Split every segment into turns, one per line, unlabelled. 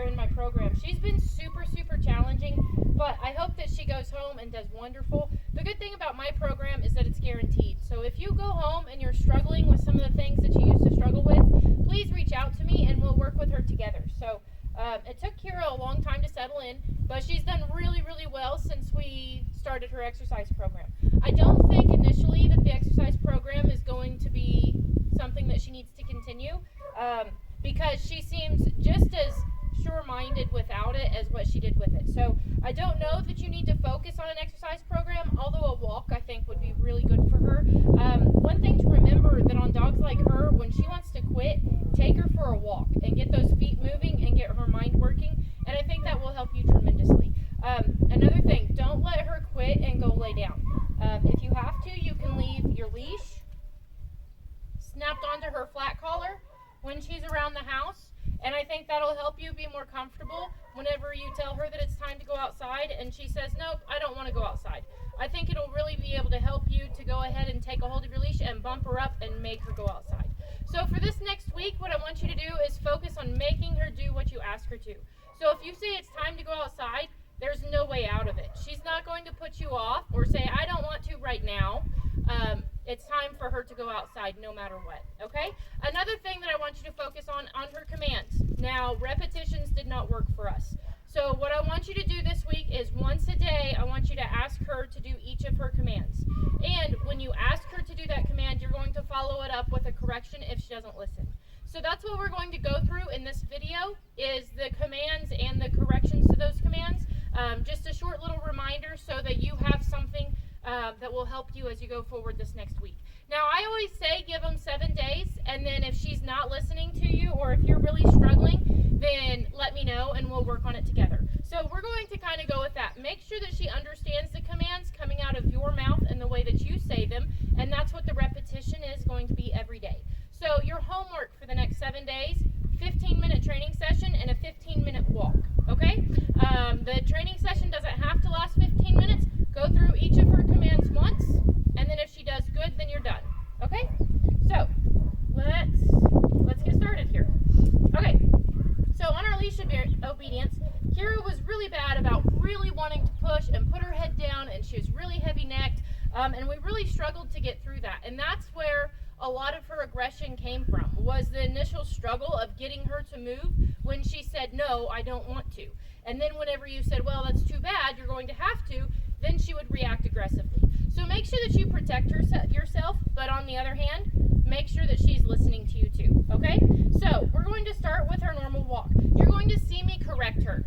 in my program. She's been super, super challenging, but I hope that she goes home and does wonderful. The good thing about my program is that it's guaranteed. So if you go home and you're struggling with some of the things that you used to struggle with, please reach out to me and we'll work with her together. So it took Kira a long time to settle in, but she's done really, really well since we started her exercise program. I don't think initially that the exercise program is going to be something that she needs to continue because she seems just as sure-minded without it as what she did with it. So I don't know that you need to focus on an exercise program, although a walk I think would be really good for her. One thing to remember that on dogs like her, when she wants to quit, take her for a walk and get those feet moving and get her mind working, and I think that will help you tremendously. Another thing, don't let her quit and go lay down. If you have to, you can leave your leash snapped onto her flat collar when she's around the house, and I think that'll help you be more comfortable whenever you tell her that it's time to go outside and she says, nope, I don't want to go outside. I think it'll really be able to help you to go ahead and take a hold of your leash and bump her up and make her go outside. So for this next week, what I want you to do is focus on making her do what you ask her to. So if you say it's time to go outside, there's no way out of it. She's not going to put you off or say, I don't want to right now. It's time for her to go outside no matter what, okay? Another thing that I want you to focus on her commands. Now, repetitions did not work for us. So what I want you to do this week is once a day, I want you to ask her to do each of her commands. And when you ask her to do that command, you're going to follow it up with a correction if she doesn't listen. So that's what we're going to go through in this video, is the commands and the corrections to those commands. Just a short little reminder so that you have something that will help you as you go forward this next week. Now, I always say give them 7 days, and then if she's not listening to you or if you're really struggling, then let me know and we'll work on it together. So we're going to kind of go with that. Make sure that she understands the commands coming out of your mouth and the way that you say them, and that's what the repetition is going to be every day. So your homework for the next 7 days, 15-minute training session and a 15-minute walk, okay? The training session doesn't have to last 15 minutes. Go through each of her commands once, and then if she does good, then you're done, okay? So let's get started here. Okay, so on our leash obedience, Kira was really bad about really wanting to push and put her head down, and she was really heavy-necked, and we really struggled to get through that, and that's where a lot of her aggression came from, was the initial struggle of getting her to move when she said, no, I don't want to. And then whenever you said, well, that's too bad, you're going to have to, then she would react aggressively. So make sure that you protect yourself, but on the other hand, make sure that she's listening to you too, okay? So we're going to start with her normal walk. You're going to see me correct her.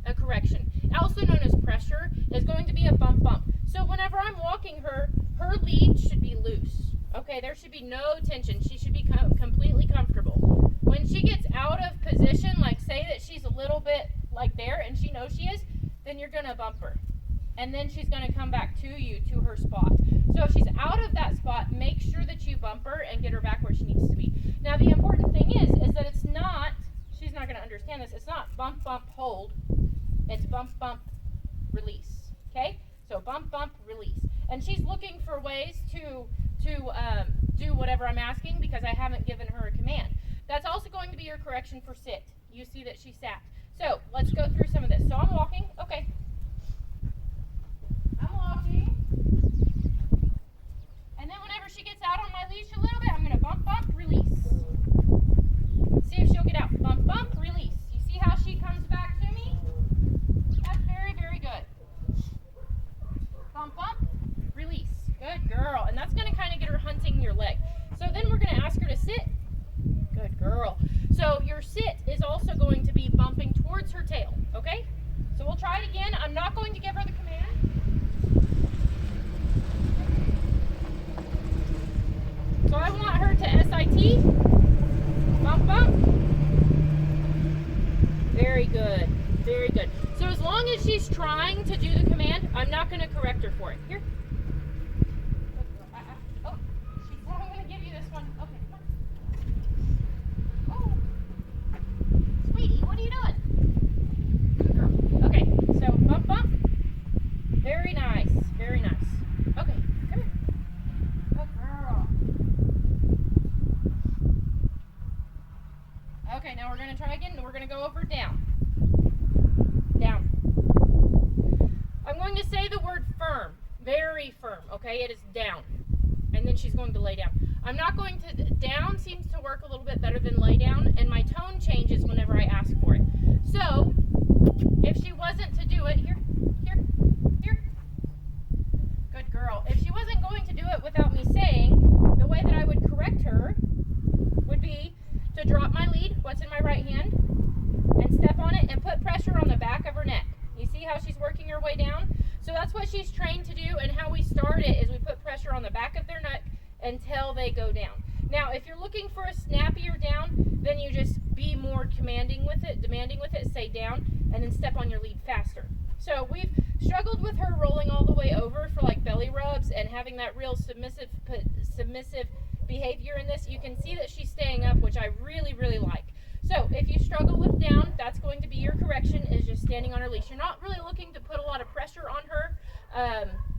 A correction, also known as pressure, is going to be a bump bump. So whenever I'm walking her, her lead should be loose. Okay, there should be no tension. She should be completely comfortable. When she gets out of position, like say that she's a little bit like there and she knows she is, then you're going to bump her. And then she's going to come back to you, to her spot. So if she's out of that spot, make sure that you bump her and get her back where she needs to be. Now the important thing is that it's not, she's not going to understand this, it's not bump, bump, hold. It's bump, bump, release. Okay? So bump, bump, release. And she's looking for ways to do whatever I'm asking because I haven't given her a command. That's also going to be your correction for sit. You see that she sat. So let's go through some of this. So I'm walking. Okay. I'm walking. And then whenever she gets out on my leash a little bit, I'm going to bump, bump, release. See if she'll get out. Bump, bump, release. You see how she comes back to me? That's very, very good. Bump, bump, release. Good girl. And that's going to kind of get her hunting your leg. So then we're going to ask her to sit. Good girl. So your sit is also going to be bumping towards her tail. Okay? So we'll try it again. I'm not going to give her the command. So I want her to SIT. Bump, bump. Very good. Very good. So as long as she's trying to do the command, I'm not going to correct her for it. Here. Oh, she said I'm going to give you this one. Okay, come on. Oh. Sweetie, what are you doing? Good girl. Okay, so bump, bump. Very nice. Very nice. Okay, come here. Good girl. Okay, now we're going to try again. We're going to go over down. Very firm, okay? It is down. And then she's going to lay down. I'm not going to, down seems to work a little bit better than lay down, and my tone changes whenever I ask for it. So, if she wasn't to do it, here, good girl. If she wasn't going to do it without me saying, the way that I would correct her would be to drop my lead, what's in my right hand, and step on it and put pressure on the back of her neck. You see how she's working her way down? So that's what she's trained to do, and how we start it is we put pressure on the back of their neck until they go down. Now, if you're looking for a snappier down, then you just be more demanding with it, say down, and then step on your lead faster. So we've struggled with her rolling all the way over for like belly rubs and having that real submissive behavior in this. You can see that she's staying up, which I really, really like. So if you struggle with down, that's going to be your correction, is just standing on her leash. You're not really looking to put a lot of pressure on her.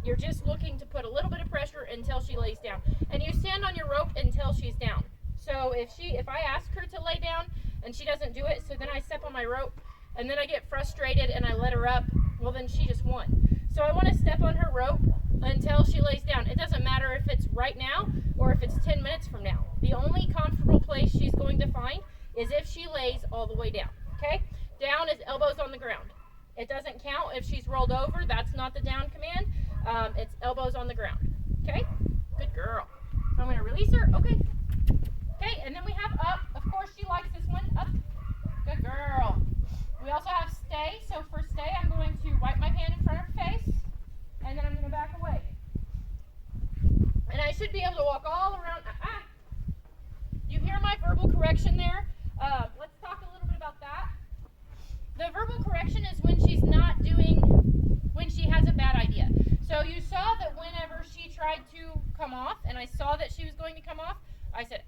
You're just looking to put a little bit of pressure until she lays down. And you stand on your rope until she's down. So if I ask her to lay down and she doesn't do it, so then I step on my rope and then I get frustrated and I let her up, well then she just won. So I want to step on her rope until she lays down. It doesn't matter if it's right now or if it's 10 minutes from now. The only comfortable place she's going to find is if she lays all the way down, okay? Down is elbows on the ground. It doesn't count if she's rolled over. That's not the down command. It's elbows on the ground, okay? Good girl. So I'm going to release her, okay? Okay, and then we have up. Of course, she likes this one, up. Good girl. We also have stay. So for stay, I'm going to wipe my hand in front of her face, and then I'm going to back away. And I should be able to walk all around. You hear my verbal correction there? Let's talk a little bit about that. The verbal correction is when she's not doing, when she has a bad idea. So you saw that whenever she tried to come off, and I saw that she was going to come off, I said,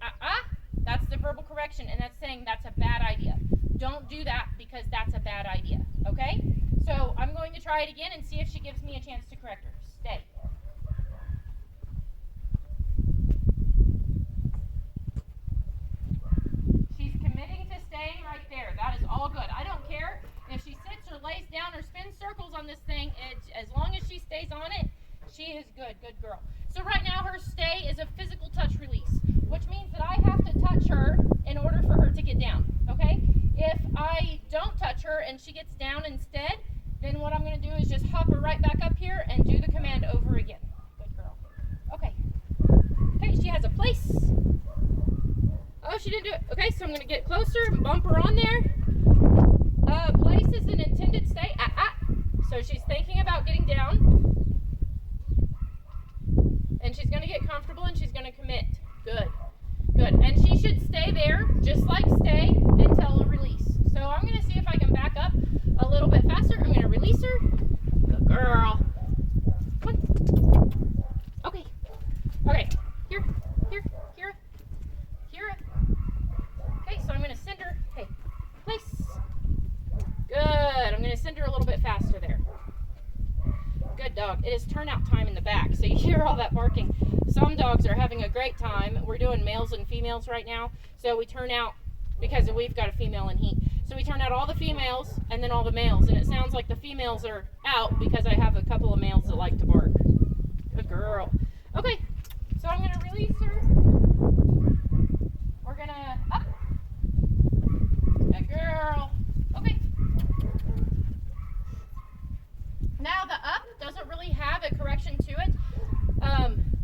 that's the verbal correction, and that's saying that's a bad idea. Don't do that because that's a bad idea, okay? So I'm going to try it again and see if she gives me a chance to correct her. Stay. She's committing to staying right there. That is all good. I don't care if she sits or lays down or spins circles on this thing. As long as she stays on it, she is good. Good girl. So right now her stay is a physical touch release, which means that I have to touch her in order for her to get down, okay? If I don't touch her and she gets down instead, then what I'm going to do is just hop her right back up here and do the command over again. Good girl. Okay. Okay, she has a place. Oh, she didn't do it. Okay, so I'm going to get closer and bump her on there. Place is an intended stay. So she's thinking about getting down. And she's going to get comfortable and she's going to commit. Good. Good. And she should stay there, just like stay, until a release. So I'm going to see if I can back up a little bit faster. I'm going to release her. Good girl. Come on. Okay. Okay. Here. Okay, so I'm going to send her. Hey, place. Good. I'm going to send her a little bit faster there. Good dog. It is turnout time in the back, so you hear all that barking. Some dogs are having a great time. We're doing males and females right now, so we turn out, because we've got a female in heat, so we turn out all the females and then all the males, and it sounds like the females are out because I have a couple of males that like to bark. Good girl. Okay, so I'm going to release her. We're going to up. Good girl. Okay. Now the up doesn't really have a correction to it.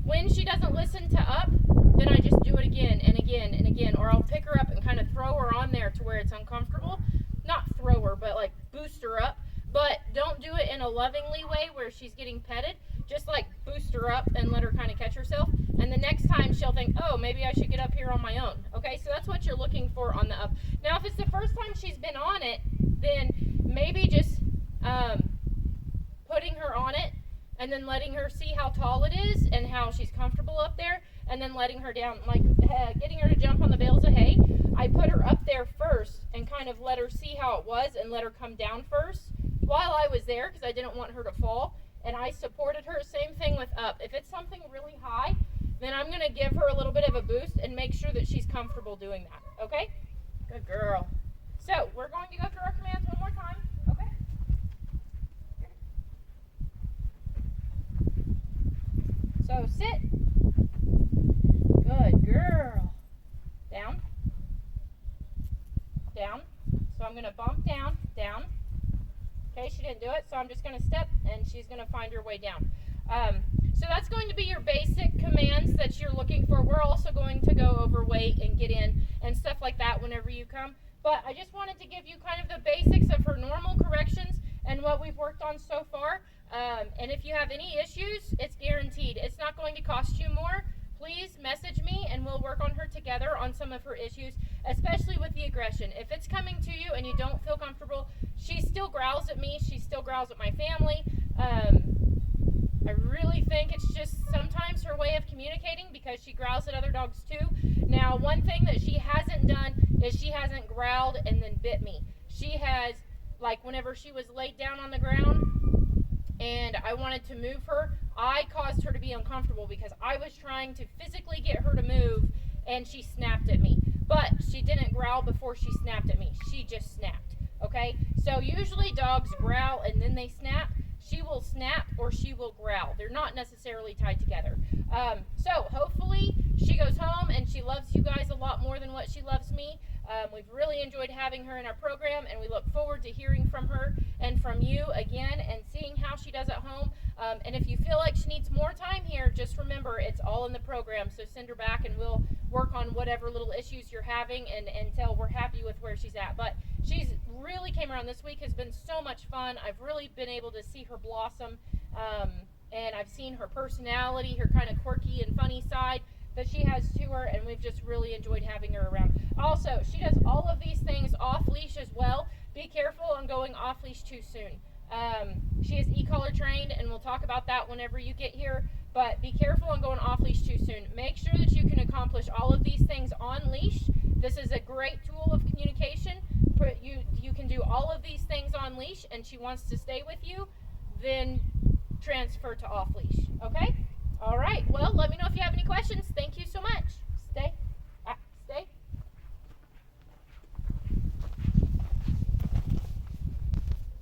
When she doesn't listen to up, then I just do it again and again and again, or I'll pick her up and kind of throw her on there to where it's uncomfortable. Not throw her, but like boost her up. But don't do it in a lovingly way where she's getting petted. Just like boost her up and let her kind of catch herself. And the next time she'll think, oh, maybe I should get up here on my own. Okay, so that's what you're looking for on the up. Now, if it's the first time she's been on it, then maybe just putting her on it and then letting her see how tall it is and how she's comfortable up there, and then letting her down, like getting her to jump on the bales of hay. I put her up there first and kind of let her see how it was and let her come down first while I was there because I didn't want her to fall, and I supported her. Same thing with up. If it's something really high, then I'm going to give her a little bit of a boost and make sure that she's comfortable doing that, okay? Good girl. So we're going to go through our commands one more time, okay? So sit. Good girl. Down. Down. So I'm going to bump down, down. Okay, she didn't do it, so I'm just going to step, and she's going to find her way down. So that's going to be your basic commands that you're looking for. We're also going to go over weight and get in and stuff like that whenever you come. But I just wanted to give you kind of the basics of her normal corrections and what we've worked on so far. And if you have any issues, it's guaranteed. It's not going to cost you more. Please message me and we'll work on her together on some of her issues, especially with the aggression. If it's coming to you and you don't feel comfortable, she still growls at me. She still growls at my family. I really think it's just sometimes her way of communicating because she growls at other dogs too. Now, one thing that she hasn't done is she hasn't growled and then bit me. She has, like whenever she was laid down on the ground and I wanted to move her, I caused her to be uncomfortable because I was trying to physically get her to move and she snapped at me. But she didn't growl before she snapped at me. She just snapped, okay? So usually dogs growl and then they snap. She will snap or she will growl. They're not necessarily tied together. So hopefully she goes home and she loves you guys a lot more than what she loves me. We've really enjoyed having her in our program, and we look forward to hearing from her and from you again and seeing how she does at home. And if you feel like she needs more time here, just remember it's all in the program. So send her back and we'll work on whatever little issues you're having until we're happy with where she's at. But she's really came around. This week has been so much fun. I've really been able to see her blossom, and I've seen her personality, her kind of quirky and funny side that she has to her, and we've just really enjoyed having her around. Also, she does all of these things off leash as well. Be careful on going off leash too soon. She is e-collar trained, and we'll talk about that whenever you get here, but be careful on going off leash too soon. Make sure that you can accomplish all of these things on leash. This is a great tool of communication. You can do all of these things on leash, and she wants to stay with you, then transfer to off leash, okay?